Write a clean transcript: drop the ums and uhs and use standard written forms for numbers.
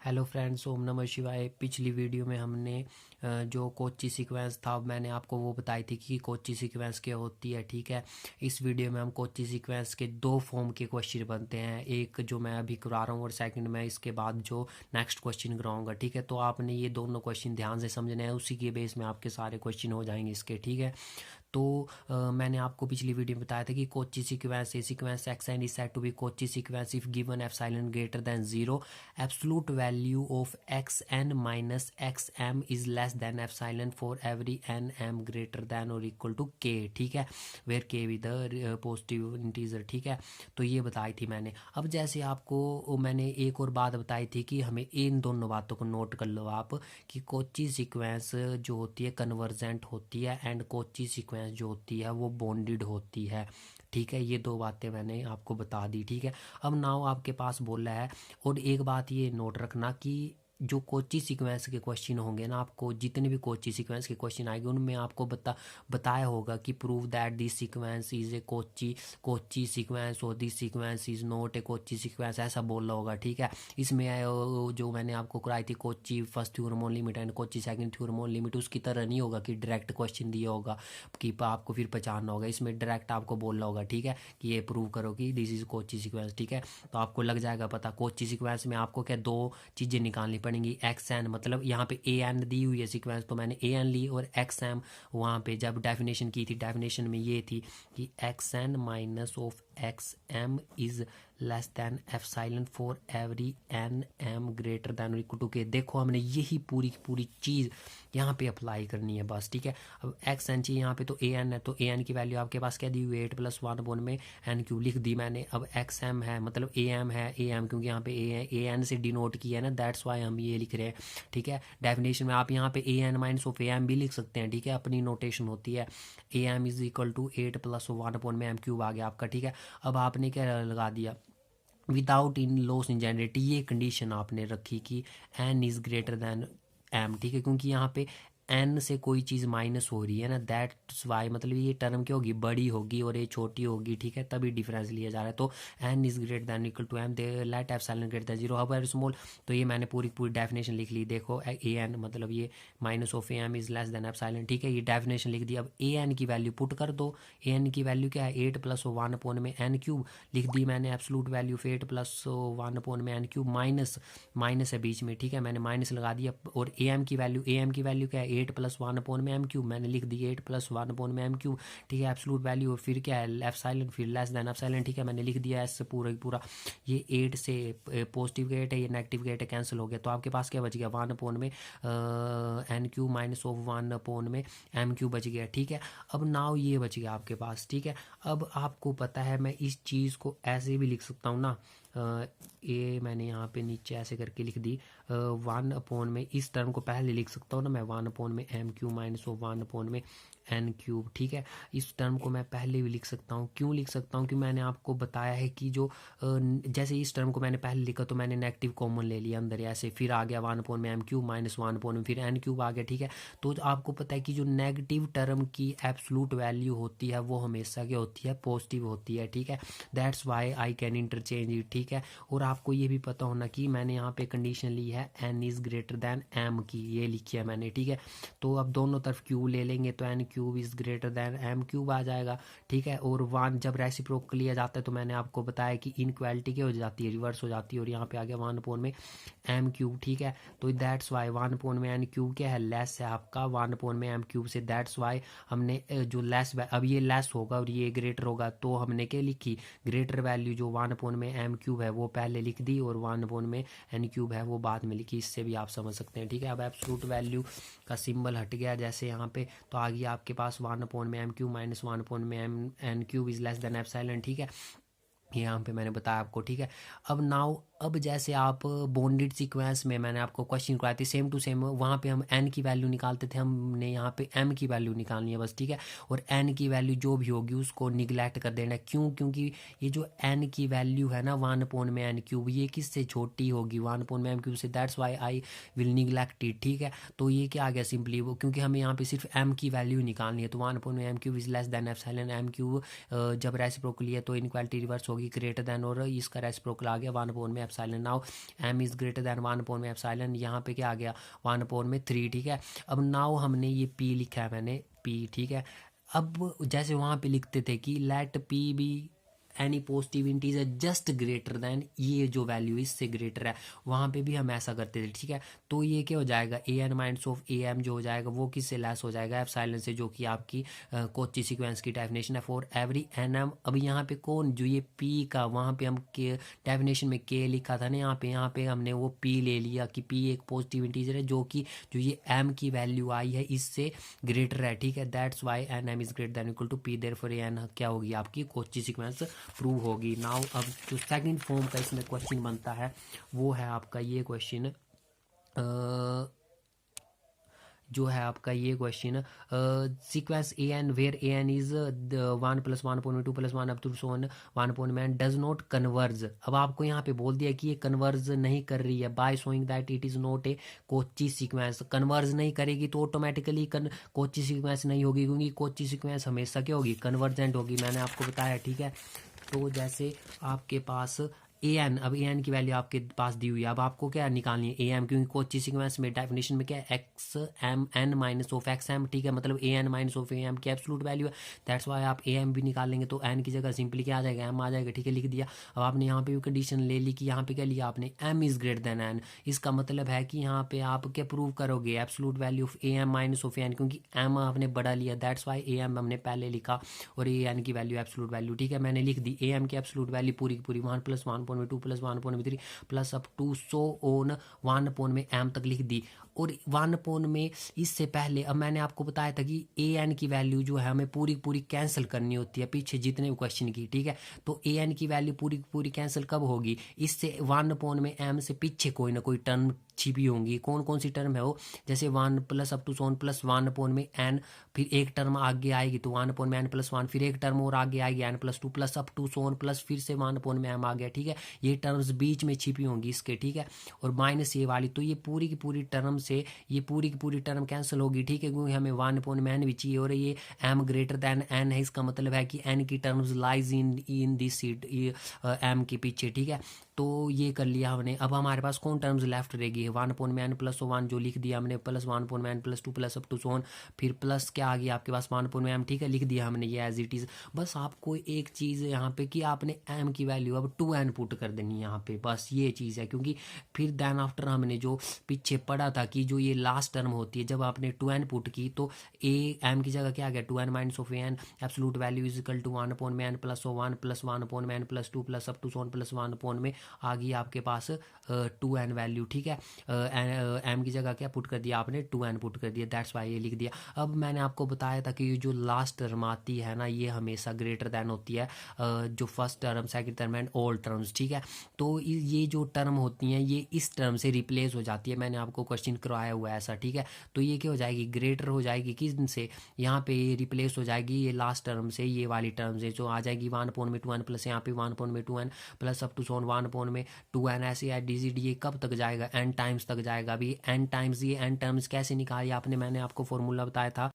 Hello friends, ओम नमः शिवाय। पिछली वीडियो में हमने जो कोची सीक्वेंस था मैंने आपको वो बताई थी कि कोची सीक्वेंस क्या होती है। ठीक है, इस वीडियो में हम कोची सीक्वेंस के दो फॉर्म के क्वेश्चन बनते हैं, एक जो मैं अभी करा रहा हूँ और सेकंड में इसके बाद जो नेक्स्ट क्वेश्चन कराऊंगा। ठीक है, तो आपने ये दोनों क्वेश्चन ध्यान से समझने हैं, उसी के बेस में आपके सारे क्वेश्चन हो जाएंगे इसके। ठीक है, तो मैंने आपको पिछली वीडियो में बताया था कि Cauchy sequence a sequence x and is said to be Cauchy sequence if given epsilon greater than 0 absolute value of x n minus x m is less than epsilon for every n m greater than और equal to k. ठीक है, where के with the positive integer. ठीक है, तो ये बताई थी मैंने। अब जैसे आपको मैंने एक और बात बताई थी कि हमें इन दोनों बातों को नोट कर लो आप, कि कोची सीक्वेंस जो होती है कन्वर्जेंट होती है एंड कोची सीक्वेंस जो होती है वो बॉन्डेड होती है। ठीक है, ये दो बातें मैंने आपको बता दी। ठीक है, अब नाउ आपके पास बोला है, और एक बात ये नोट रखना कि जो कोची सीक्वेंस के क्वेश्चन होंगे ना, आपको जितने भी कोची सीक्वेंस के क्वेश्चन आएंगे उनमें आपको बताया होगा कि prove that this sequence is a Cauchy sequence और this sequence is not a Cauchy sequence, ऐसा बोलना होगा। ठीक है, इसमें जो मैंने आपको कराई थी Kochi first theorem on limit and Kochi second theorem on limit, उसकी तरह नहीं होगा कि डायरेक्ट क्वेश्चन दिया होगा कि आपको फिर पहचानना होगा। इसमें डायरेक्ट आपको बोलना होगा। ठीक है, कि ये प्रूव करो कि दिस इज कोची सीक्वेंस। ठीक है, तो आपको लग जाएगा पता। कोची सीक्वेंस में आपको क्या दो चीज़ें निकालनी पड़ेंगी, एक्स एन, मतलब यहाँ पे ए एन दी हुई है सीक्वेंस तो मैंने ए एन ली, और एक्स एम वहाँ पे जब डेफिनेशन की थी डेफिनेशन में ये थी कि x n minus of x m is less than epsilon for every n m greater than और इक्वल टू के। देखो हमने यही पूरी की पूरी चीज़ यहाँ पे अप्लाई करनी है बस। ठीक है, अब एक्स एन चाहिए यहाँ पे, तो ए एन है, तो ए एन की वैल्यू आपके पास क्या दी हुई है 8+1 में एन क्यू लिख दी मैंने। अब एक्स एम है, मतलब ए एम है, ए एम क्योंकि यहाँ पे ए एन से डिनोट किया है ना, दैट्स वाई हम ये लिख रहे हैं। ठीक है, डेफिनेशन में आप यहाँ पे A N minus of A M भी लिख सकते हैं। ठीक है, अपनी नोटेशन होती है, a m is equal to 8+1 में एम क्यूब आ गया आपका। ठीक है, अब आपने क्या लगा दिया, without in loss in generative, ये कंडीशन आपने रखी कि n is greater than m. ठीक है, क्योंकि यहाँ पे एन से कोई चीज़ माइनस हो रही है ना, दैट्स वाई, मतलब ये टर्म क्या होगी, बड़ी होगी और ये छोटी होगी। ठीक है, तभी डिफरेंस लिया जा रहा है। तो n is greater than equal to m, they let epsilon greater than 0 how small. तो ये मैंने पूरी पूरी डेफिनेशन लिख ली। देखो ए एन मतलब ये minus of A m is less than epsilon. ठीक है, ये डेफिनेशन लिख दी। अब ए एन की वैल्यू पुट कर दो। ए एन की वैल्यू क्या है, 8+1 में एन क्यूब लिख दी मैंने, एब्सोल्यूट वैल्यू 8+1 में एन क्यूब, माइनस है बीच में। ठीक है, मैंने माइनस लगा दिया। और ए एम की वैल्यू क्या है, 8+1 में एम क्यूब, मैंने लिख दी 8+1 में एम क्यूब। ठीक है, एब्सोल्यूट वैल्यू, और फिर क्या है एप्सिलॉन, फिर लेस देन एप्सिलॉन। ठीक है, मैंने लिख दिया ऐसे पूरा ही पूरा। ये 8 से पॉजिटिव का 8 है, ये नेगेटिव का 8 है, कैंसिल हो गया। तो आपके पास क्या बच गया, 1 में एन क्यूब माइनस ऑफ 1 में एम क्यूब बच गया। ठीक है, अब नाउ ये बच गया आपके पास। ठीक है, अब आपको पता है मैं इस चीज़ को ऐसे भी लिख सकता हूँ ना, ये मैंने यहाँ पे नीचे ऐसे करके लिख दी 1 में, इस टर्म को पहले लिख सकता हूँ ना मैं, 1 में एम क्यूब माइनस ऑफ 1 में एन क्यूब। ठीक है, इस टर्म को मैं पहले भी लिख सकता हूँ। क्यों लिख सकता हूँ कि मैंने आपको बताया है कि जो जैसे इस टर्म को मैंने पहले लिखा तो मैंने नेगेटिव कॉमन ले लिया अंदर, ऐसे फिर आ गया 1 में एम क्यूब माइनस 1 में फिर एन क्यूब आ गया। ठीक है, तो आपको पता है कि जो नेगेटिव टर्म की एब्सोल्यूट वैल्यू होती है वो हमेशा क्या होती है, पॉजिटिव होती है। ठीक है, that's Y I can interchange it. ठीक है, और आपको ये भी पता होना कि मैंने यहाँ पे कंडीशन ली है n is greater than m की, ये लिखी है मैंने। ठीक है, तो अब दोनों तरफ क्यूब ले लेंगे तो N cube is greater than M cube आ जाएगा। ठीक है, और 1 जब रेसिप्रोकल लिया जाता है तो मैंने आपको बताया कि इनक्वालिटी क्या हो जाती है, रिवर्स हो जाती है, और यहाँ पे आ गया 1 में एम क्यूब। ठीक है, तो दैट्स वाई 1 में एन क्यूब क्या है, लेस है आपका 1 में एम क्यूब से। दैट्स वाई हमने जो लेस, अब ये लेस होगा और ये ग्रेटर होगा, तो हमने क्या लिखी, ग्रेटर वैल्यू जो 1 में एम क्यूब है वो पहले लिख दी, और 1 में एन क्यूब है वो बाद में लिखी। इससे भी आप समझ सकते हैं। ठीक है, अब एब्सोल्यूट वैल्यू का सिंबल हट गया जैसे यहाँ पे, तो आ गया आपके पास 1 में एम क्यूब माइनस 1 में m n cube is less than epsilon. ठीक है, यहाँ पे मैंने बताया आपको। ठीक है, अब नाउ अब जैसे आप बॉन्डेड सीक्वेंस में मैंने आपको क्वेश्चन कराए थे सेम टू सेम, वहाँ पे हम एन की वैल्यू निकालते थे, हमने यहाँ पे एम की वैल्यू निकालनी है बस। ठीक है, और एन की वैल्यू जो भी होगी उसको निगलेक्ट कर देना है। क्यों, क्योंकि ये जो एन की वैल्यू है ना 1 में एन क्यूब, ये किससे छोटी होगी, 1 में एम क्यूब से, that's why I will neglect it. ठीक है, तो ये क्या आ गया सिंपली वो, क्योंकि हमें यहाँ पे सिर्फ एम की वैल्यू निकालनी है, तो 1 में M cube is less than epsilon M cube, जब रेसिप्रोकल है तो इनक्वालिटी रिवर्स होगी, ग्रेटर देन, और इसका रेसिप्रोकल आ गया 1 में epsilon. Now m is greater than 1/में एप्सिलॉन, यहाँ पे क्या आ गया 1/3, ठीक है। अब नाउ हमने ये p लिखा है मैंने p, ठीक है। अब जैसे वहाँ पे लिखते थे कि let p be any positive integer just greater than, ये जो वैल्यू इससे ग्रेटर है, वहाँ पे भी हम ऐसा करते थे, ठीक है। तो ये क्या हो जाएगा an माइनस ऑफ am जो हो जाएगा वो किससे लेस हो जाएगा एप्सिलॉन से, जो कि आपकी कोची सीक्वेंस की डेफिनेशन है फॉर एवरी nm। अब यहाँ पे कौन जो ये p का, वहाँ पे हम के डेफिनेशन में k लिखा था ना, यहाँ पे हमने वो p ले लिया कि p एक पॉजिटिव इंटीजर है जो कि जो ये m की वैल्यू आई है इससे ग्रेटर है, ठीक है। That's why nm is greater than equal to p, therefore n क्या होगी आपकी कोची सीक्वेंस प्रूव होगी। नाउ अब जो सेकंड फॉर्म का इसमें क्वेश्चन बनता है वो है आपका ये क्वेश्चन, जो है आपका ये question sequence a n where a n is 1 + 1/2 + 1 up to so on 1/n does not converge. अब आपको यहाँ पे बोल दिया कि ये कन्वर्ज नहीं कर रही है by showing that it is not a Cauchy sequence. Converge नहीं करेगी तो ऑटोमेटिकली कोची सीक्वेंस नहीं होगी, क्योंकि कोची सीक्वेंस हमेशा क्या होगी कन्वर्जेंट होगी, मैंने आपको बताया, ठीक है। तो जैसे आपके पास ए एन, अब ए एन की वैल्यू आपके पास दी हुई है, अब आपको क्या निकालनी है ए एम, क्योंकि कोची सीक्वेंस में डेफिनेशन में क्या है X M N minus of x M, ठीक है। मतलब A N minus of A M की एब्सोल्यूट वैल्यू है, दैट्स वाई आप ए एम भी निकालेंगे तो एन की जगह सिंपली क्या आ जाएगा एम आ जाएगा, ठीक है, लिख दिया। अब आपने यहाँ पे भी कंडीशन ले ली कि यहाँ पे क्या लिया आपने m is greater than n, इसका मतलब है कि यहाँ पे आप क्या प्रूव करोगे absolute value of A m minus of a n, क्योंकि एम आपने बड़ा लिया, दैट्स वाई ए एम हमने पहले लिखा और ए एन की वैल्यू एब्सोल्यूट वैल्यू, ठीक है, मैंने लिख दी। ए एम की एब्सोल्यूट वैल्यू पूरी की पूरी 1 + 1/2 + 1/3 plus up to so on 1/m तक लिख दी। और 1 में इससे पहले अब मैंने आपको बताया था कि ए एन की वैल्यू जो है हमें पूरी पूरी कैंसिल करनी होती है पीछे जितने क्वेश्चन की, ठीक है। तो ए एन की वैल्यू पूरी पूरी कैंसिल कब होगी, इससे 1/m से पीछे कोई ना कोई टर्म छिपी होंगी। कौन कौन सी टर्म है वो, जैसे 1 plus up to so on plus 1/n, फिर एक टर्म आगे आएगी तो 1/n + 1, फिर एक टर्म और आगे आएगी n+2 plus up to so on plus फिर से 1/m आ गया, ठीक है। ये टर्म्स बीच में छिपी होंगी इसके, ठीक है। और माइनस ये वाली, तो ये पूरी की पूरी टर्म से ये पूरी की पूरी टर्म कैंसिल होगी, ठीक है, क्योंकि हमें 1/n भी चाहिए और ये m ग्रेटर दैन n है, इसका मतलब है कि n की terms lies in this seat m के पीछे, ठीक है। तो ये कर लिया हमने। अब हमारे पास कौन टर्म्स लेफ्ट रहेगी 1/n + 1 जो लिख दिया हमने, plus 1/n + 2 plus up to so on, फिर प्लस क्या आ गया आपके पास 1/m, ठीक है, लिख दिया हमने ये एज इट इज़। बस आपको एक चीज़ यहाँ पे कि आपने m की वैल्यू अब 2n पुट कर देनी है यहाँ पे, बस ये चीज़ है। क्योंकि फिर देन आफ्टर हमने जो पीछे पढ़ा था कि जो ये लास्ट टर्म होती है जब आपने 2n पुट की तो ए m की जगह क्या आ गया 2n minus of an absolute value is equal to 1/n + 1 plus 1/n + 2 plus up to so on plus 1/में आ गई आपके पास 2n वैल्यू, ठीक है। m की जगह क्या पुट कर दिया आपने 2n पुट कर दिया, दैट्स वाई ये लिख दिया। अब मैंने आपको बताया था कि ये जो लास्ट टर्म आती है ना ये हमेशा ग्रेटर दैन होती है जो first term second term and all terms, ठीक है। तो ये जो टर्म होती हैं ये इस टर्म से रिप्लेस हो जाती है, मैंने आपको क्वेश्चन करवाया हुआ है ऐसा, ठीक है। तो ये क्या हो जाएगी ग्रेटर हो जाएगी किस से, यहाँ पे ये रिप्लेस हो जाएगी ये लास्ट टर्म से, ये वाली टर्म से जो आ जाएगी 1/2n प्लस यहाँ पे 1/2n plus up to Son 1/2n, ऐसे या डिजिट ये कब तक जाएगा n टाइम्स तक जाएगा। अभी n टाइम्स ये n टर्म्स कैसे निकाली आपने, मैंने आपको फॉर्मूला बताया था